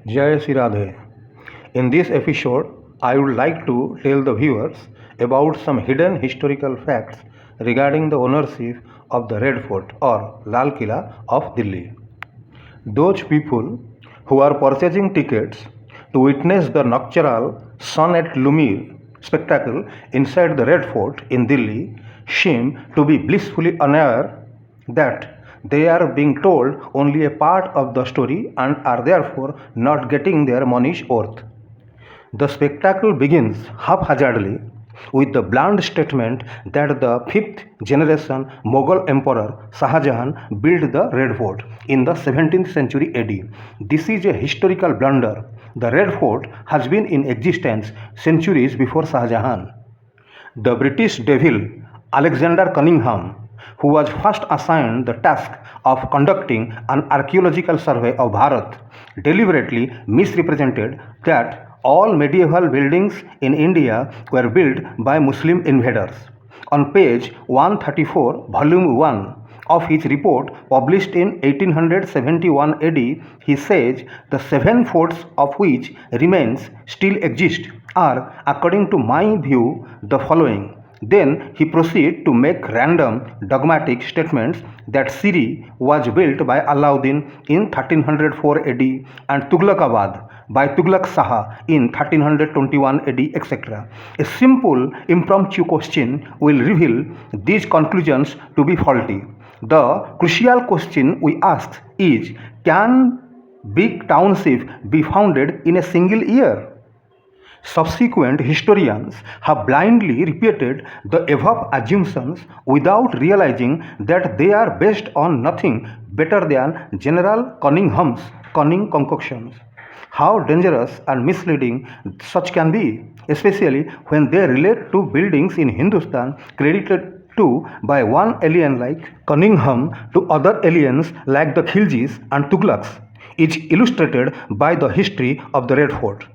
Jai Sri Radhe. In this episode, I would like to tell the viewers about some hidden historical facts regarding the ownership of the Red Fort or Lal Killa of Delhi. Those people who are purchasing tickets to witness the nocturnal sun at Lumiere spectacle inside the Red Fort in Delhi seem to be blissfully unaware that they are being told only a part of the story and are therefore not getting their money's worth. The spectacle begins haphazardly with the bland statement that the fifth generation Mughal Emperor Shah Jahan built the Red Fort in the 17th century AD. This is a historical blunder. The Red Fort has been in existence centuries before Shah Jahan. The British devil Alexander Cunningham, who was first assigned the task of conducting an archaeological survey of Bharat, deliberately misrepresented that all medieval buildings in India were built by Muslim invaders. On page 134, volume 1 of his report published in 1871 AD, he says the 7 forts of which remains still exist are, according to my view, the following. Then he proceeded to make random dogmatic statements that Siri was built by Alauddin in 1304 AD and Tughlaqabad by Tughlaq Shah in 1321 AD, etc. A simple impromptu question will reveal these conclusions to be faulty. The crucial question we ask is, can big township be founded in a single year? Subsequent historians have blindly repeated the above assumptions without realizing that they are based on nothing better than General Cunningham's cunning concoctions. How dangerous and misleading such can be, especially when they relate to buildings in Hindustan credited to by one alien like Cunningham to other aliens like the Khiljis and Tughlaqs, is illustrated by the history of the Red Fort.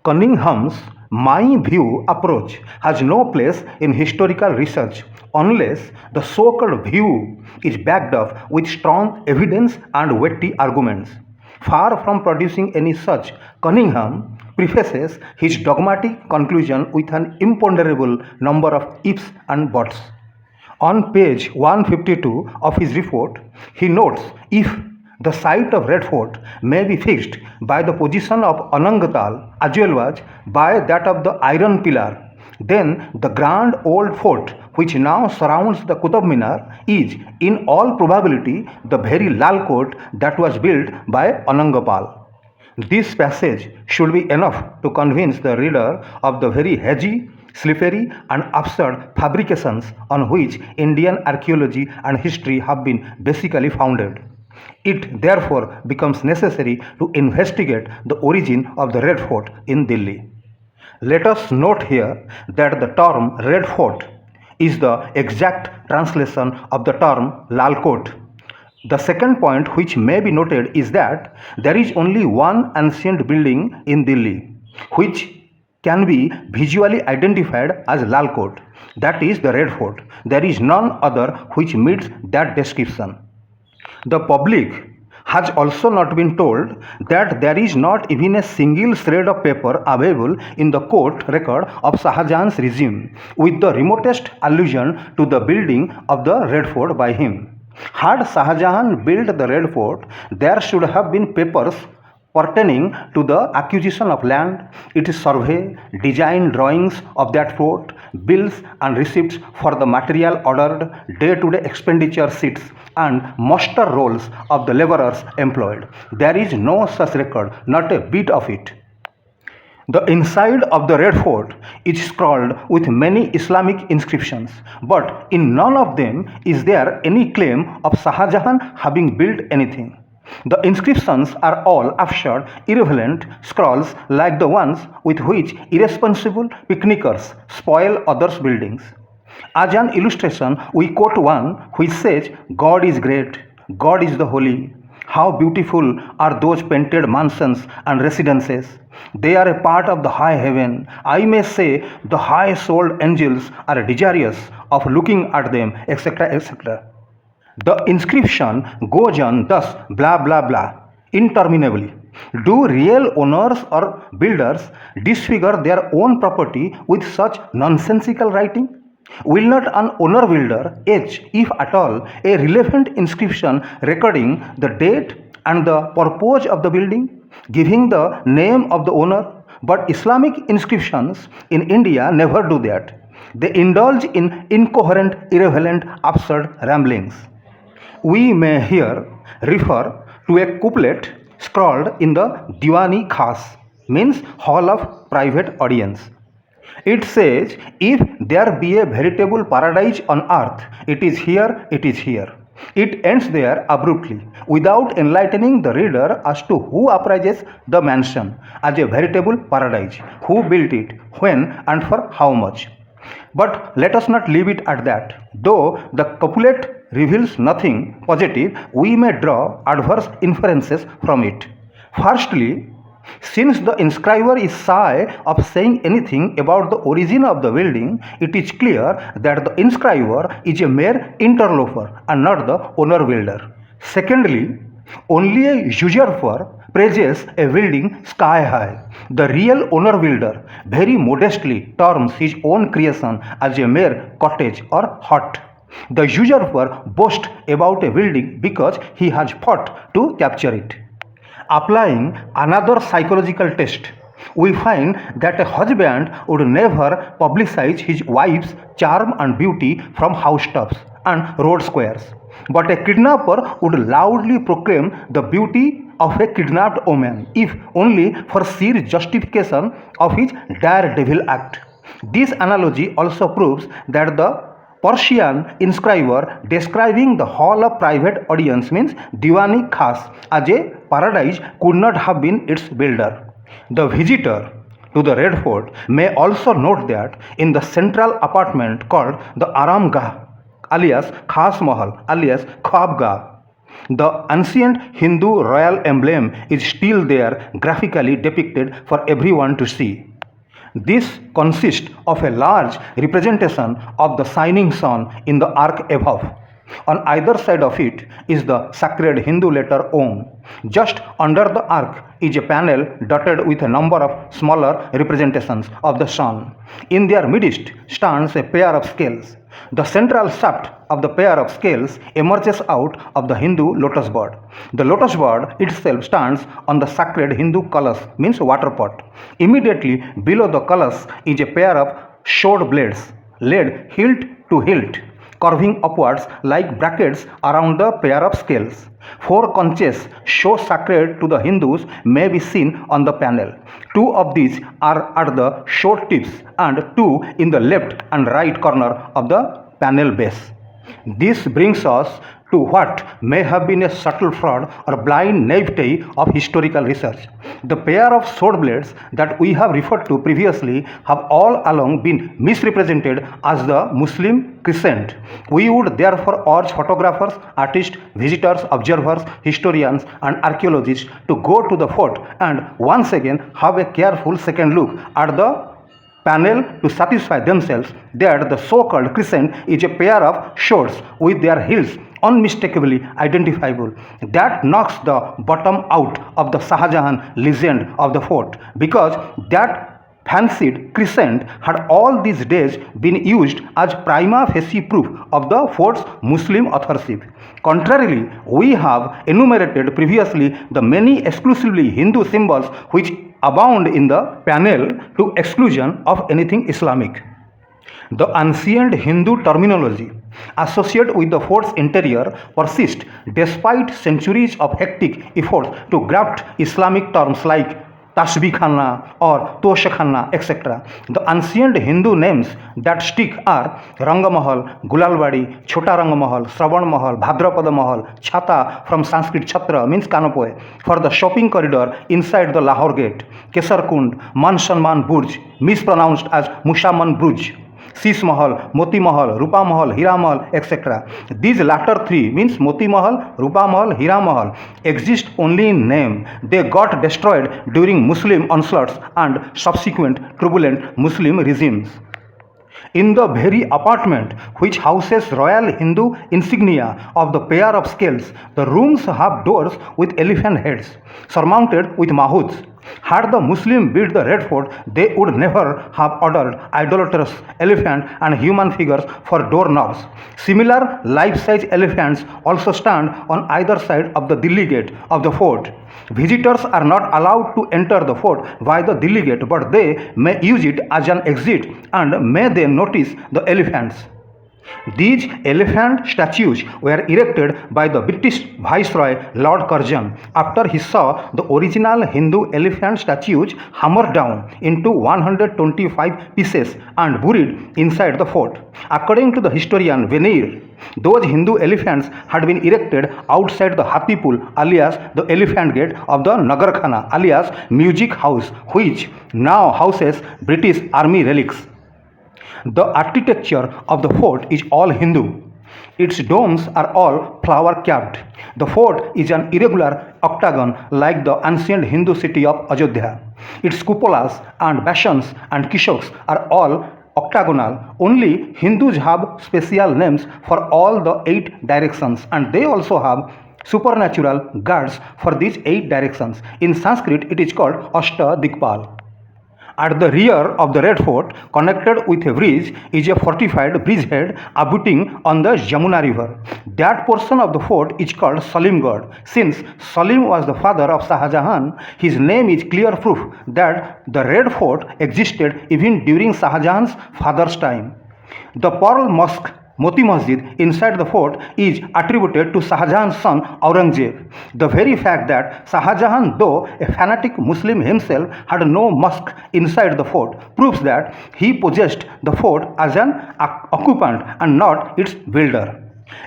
Cunningham's my view approach has no place in historical research unless the so-called view is backed up with strong evidence and weighty arguments. Far from producing any such, Cunningham prefaces his dogmatic conclusion with an imponderable number of ifs and buts. On page 152 of his report, he notes, if the site of Red Fort may be fixed by the position of Anangatal as well as by that of the Iron Pillar, then the grand old fort which now surrounds the Qutub Minar is in all probability the very LΑLKOT that was built by Anangapal. This passage should be enough to convince the reader of the very hazy, slippery and absurd fabrications on which Indian archaeology and history have been basically founded. It therefore becomes necessary to investigate the origin of the Red Fort in Delhi. Let us note here that the term Red Fort is the exact translation of the term LΑLKOT. The second point which may be noted is that there is only one ancient building in Delhi which can be visually identified as LΑLKOT, that is the Red Fort. There is none other which meets that description. The public has also not been told that there is not even a single shred of paper available in the court record of Shah Jahan's regime with the remotest allusion to the building of the Red Fort by him. Had Shah Jahan built the Red Fort, there should have been papers pertaining to the acquisition of land, its survey, design drawings of that fort, bills and receipts for the material ordered, day-to-day expenditure sheets, and muster rolls of the laborers employed. There is no such record, not a bit of it. The inside of the Red Fort is scrawled with many Islamic inscriptions, but in none of them is there any claim of Shah Jahan having built anything. The inscriptions are all absurd, irrelevant scrawls like the ones with which irresponsible picnickers spoil others' buildings. As an illustration, we quote one which says, God is great, God is the holy. How beautiful are those painted mansions and residences. They are a part of the high heaven. I may say the high-souled angels are desirous of looking at them, etc., etc. The inscription goes on thus, blah blah blah, interminably. Do real owners or builders disfigure their own property with such nonsensical writing? Will not an owner builder etch, if at all, a relevant inscription recording the date and the purpose of the building, giving the name of the owner? But Islamic inscriptions in India never do that. They indulge in incoherent, irrelevant, absurd ramblings. We may here refer to a couplet scrawled in the Diwani Khas, means hall of private audience. It says, if there be a veritable paradise on earth, it is here, it is here. It ends there abruptly, without enlightening the reader as to who appraises the mansion as a veritable paradise, who built it, when, and for how much. But let us not leave it at that. Though the couplet reveals nothing positive, we may draw adverse inferences from it. Firstly, since the inscriber is shy of saying anything about the origin of the building, it is clear that the inscriber is a mere interloper and not the owner builder. Secondly, only a usurper praises a building sky high. The real owner builder very modestly terms his own creation as a mere cottage or hut. The usurper boasts about a building because he has fought to capture it. Applying another psychological test, we find that a husband would never publicize his wife's charm and beauty from housetops and road squares, but a kidnapper would loudly proclaim the beauty of a kidnapped woman, if only for sheer justification of his daredevil act. This analogy also proves that the Persian inscriber describing the hall of private audience, means Diwani Khas, as a paradise could not have been its builder. The visitor to the Red Fort may also note that in the central apartment called the Aramgah, alias Khas Mahal, alias Khwabgah, the ancient Hindu royal emblem is still there, graphically depicted for everyone to see. This consists of a large representation of the shining sun in the arc above. On either side of it is the sacred Hindu letter Om. Just under the arc is a panel dotted with a number of smaller representations of the sun. In their midst stands a pair of scales. The central shaft of the pair of scales emerges out of the Hindu lotus bird. The lotus bird itself stands on the sacred Hindu kalash, means water pot. Immediately below the kalash is a pair of sword blades laid hilt to hilt, curving upwards like brackets around the pair of scales. 4 conches, so sacred to the Hindus, may be seen on the panel. 2 of these are at the sword tips and 2 in the left and right corner of the panel base. This brings us to what may have been a subtle fraud or blind naivety of historical research. The pair of sword blades that we have referred to previously have all along been misrepresented as the Muslim crescent. We would therefore urge photographers, artists, visitors, observers, historians, and archaeologists to go to the fort and once again have a careful second look at the panel to satisfy themselves that the so-called crescent is a pair of swords with their hilts unmistakably identifiable. That knocks the bottom out of the Shahjahan legend of the fort, because that fancied crescent had all these days been used as prima facie proof of the fort's Muslim authorship. Contrarily, we have enumerated previously the many exclusively Hindu symbols which abound in the panel to exclusion of anything Islamic. The ancient Hindu terminology associated with the fort's interior persists despite centuries of hectic efforts to graft Islamic terms like Tasbih-khana or Tosh-khana, etc. The ancient Hindu names that stick are Rangamahal, Gulalbadi, Chota Rangamahal, Shravan Mahal, Bhadrapada Mahal, Chhata from Sanskrit Chhatra means canopy for the shopping corridor inside the Lahore Gate, Kesar Kund, Man Shanman Burj, mispronounced as Mushaman Bruj, Sis Mahal, Moti Mahal, Rupa Mahal, Hira Mahal, etc. These latter three, means Moti Mahal, Rupa Mahal, Hira Mahal, exist only in name. They got destroyed during Muslim onslaughts and subsequent turbulent Muslim regimes. In the very apartment which houses royal Hindu insignia of the pair of scales, the rooms have doors with elephant heads, surmounted with mahouts. Had the Muslim built the Red Fort, they would never have ordered idolatrous elephant and human figures for doorknobs. Similar life-size elephants also stand on either side of the Delhi gate of the fort. Visitors are not allowed to enter the fort via the Delhi gate, but they may use it as an exit and may then notice the elephants. These elephant statues were erected by the British Viceroy Lord Curzon after he saw the original Hindu elephant statues hammered down into 125 pieces and buried inside the fort. According to the historian Veneer, those Hindu elephants had been erected outside the Hathipul alias the Elephant Gate of the Nagar Khana alias Music House, which now houses British Army relics. The architecture of the fort is all Hindu. Its domes are all flower-capped. The fort is an irregular octagon like the ancient Hindu city of Ajodhya. Its cupolas and bastions and kishoks are all octagonal. Only Hindus have special names for all the 8 directions, and they also have supernatural guards for these 8 directions. In Sanskrit, it is called Ashta Dikpal. At the rear of the Red Fort, connected with a bridge, is a fortified bridgehead abutting on the Jamuna River. That portion of the fort is called Salimgarh. Since Salim was the father of Shah Jahan, his name is clear proof that the Red Fort existed even during Shah Jahan's father's time. The Pearl Mosque Moti Masjid inside the fort is attributed to Shah Jahan's son Aurangzeb. The very fact that Shah Jahan, though a fanatic Muslim himself, had no mosque inside the fort proves that he possessed the fort as an occupant and not its builder.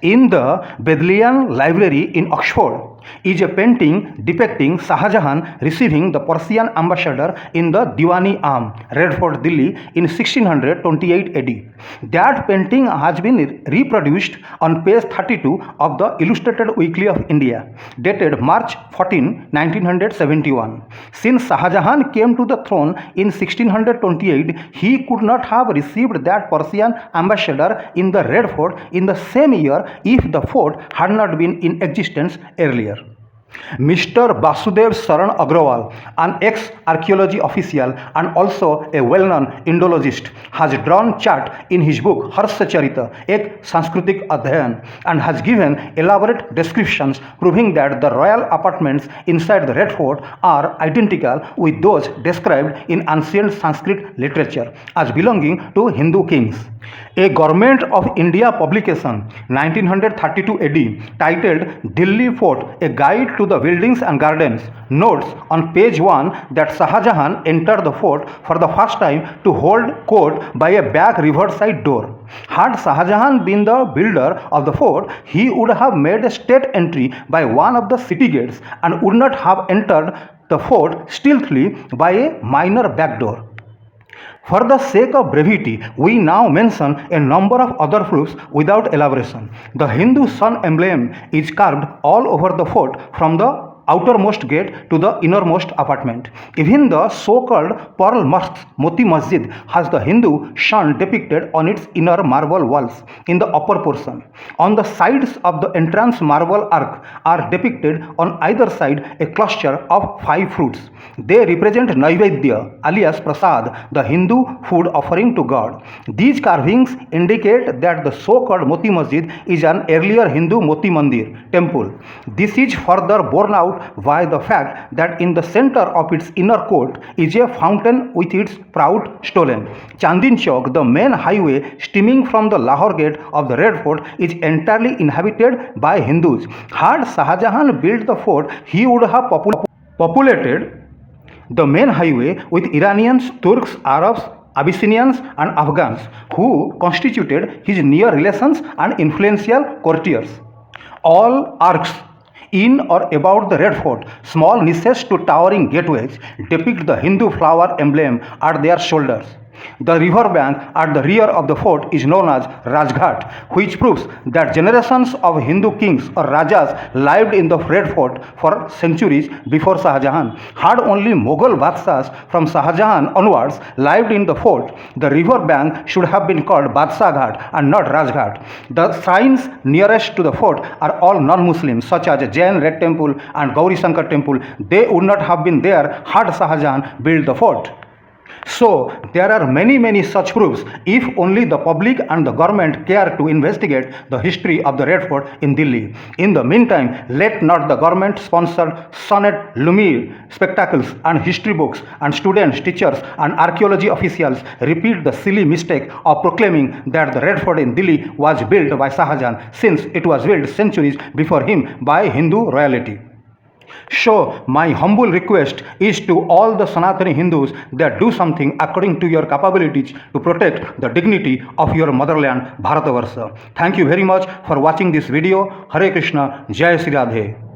In the Bodleian Library in Oxford is a painting depicting Shah Jahan receiving the Persian ambassador in the Diwani Am, Red Fort, Delhi in 1628 AD. That painting has been reproduced on page 32 of the Illustrated Weekly of India, dated March 14, 1971. Since Shah Jahan came to the throne in 1628, he could not have received that Persian ambassador in the Red Fort in the same year if the fort had not been in existence earlier. Mr. Basudev Saran Agrawal, an ex-archaeology official and also a well-known Indologist, has drawn chart in his book Harsha Charita, Ek Sanskritik Adhyayan, and has given elaborate descriptions proving that the royal apartments inside the Red Fort are identical with those described in ancient Sanskrit literature as belonging to Hindu kings. A Government of India publication 1932 AD titled Delhi Fort, a Guide to the Buildings and Gardens, notes on page 1 that Shah Jahan entered the fort for the first time to hold court by a back riverside door. Had Shah Jahan been the builder of the fort, he would have made a state entry by one of the city gates and would not have entered the fort stealthily by a minor back door. For the sake of brevity, we now mention a number of other proofs without elaboration. The Hindu sun emblem is carved all over the fort from the outermost gate to the innermost apartment. Even the so-called Pearl Mosque Moti Masjid has the Hindu sun depicted on its inner marble walls in the upper portion. On the sides of the entrance marble arch are depicted on either side a cluster of 5 fruits. They represent Naivedya alias Prasad, the Hindu food offering to God. These carvings indicate that the so-called Moti Masjid is an earlier Hindu Moti Mandir temple. This is further borne out by the fact that in the center of its inner court is a fountain with its proud stolen. Chandin Chowk, the main highway stemming from the Lahore gate of the Red Fort, is entirely inhabited by Hindus. Had Shah Jahan built the fort, he would have populated the main highway with Iranians, Turks, Arabs, Abyssinians and Afghans, who constituted his near relations and influential courtiers. All arcs in or about the Red Fort, small niches to towering gateways, depict the Hindu flower emblem at their shoulders. The river bank at the rear of the fort is known as Rajghat, which proves that generations of Hindu kings or Rajas lived in the Red Fort for centuries before Shah Jahan. Had only Mughal Badshahs from Shah Jahan onwards lived in the fort, the river bank should have been called Badshah Ghat and not Rajghat. The shrines nearest to the fort are all non-Muslims, such as Jain Red Temple and Gauri Shankar Temple. They would not have been there had Shah Jahan built the fort. So, there are many such proofs if only the public and the government care to investigate the history of the Red Fort in Delhi. In the meantime, let not the government sponsor sonnet lumiere spectacles and history books and students, teachers and archaeology officials repeat the silly mistake of proclaiming that the Red Fort in Delhi was built by Shah Jahan, since it was built centuries before him by Hindu royalty. So, my humble request is to all the Sanātani Hindus that do something according to your capabilities to protect the dignity of your motherland, Bharatavarsha. Thank you very much for watching this video. Hare Krishna, Jai Sri Radhe.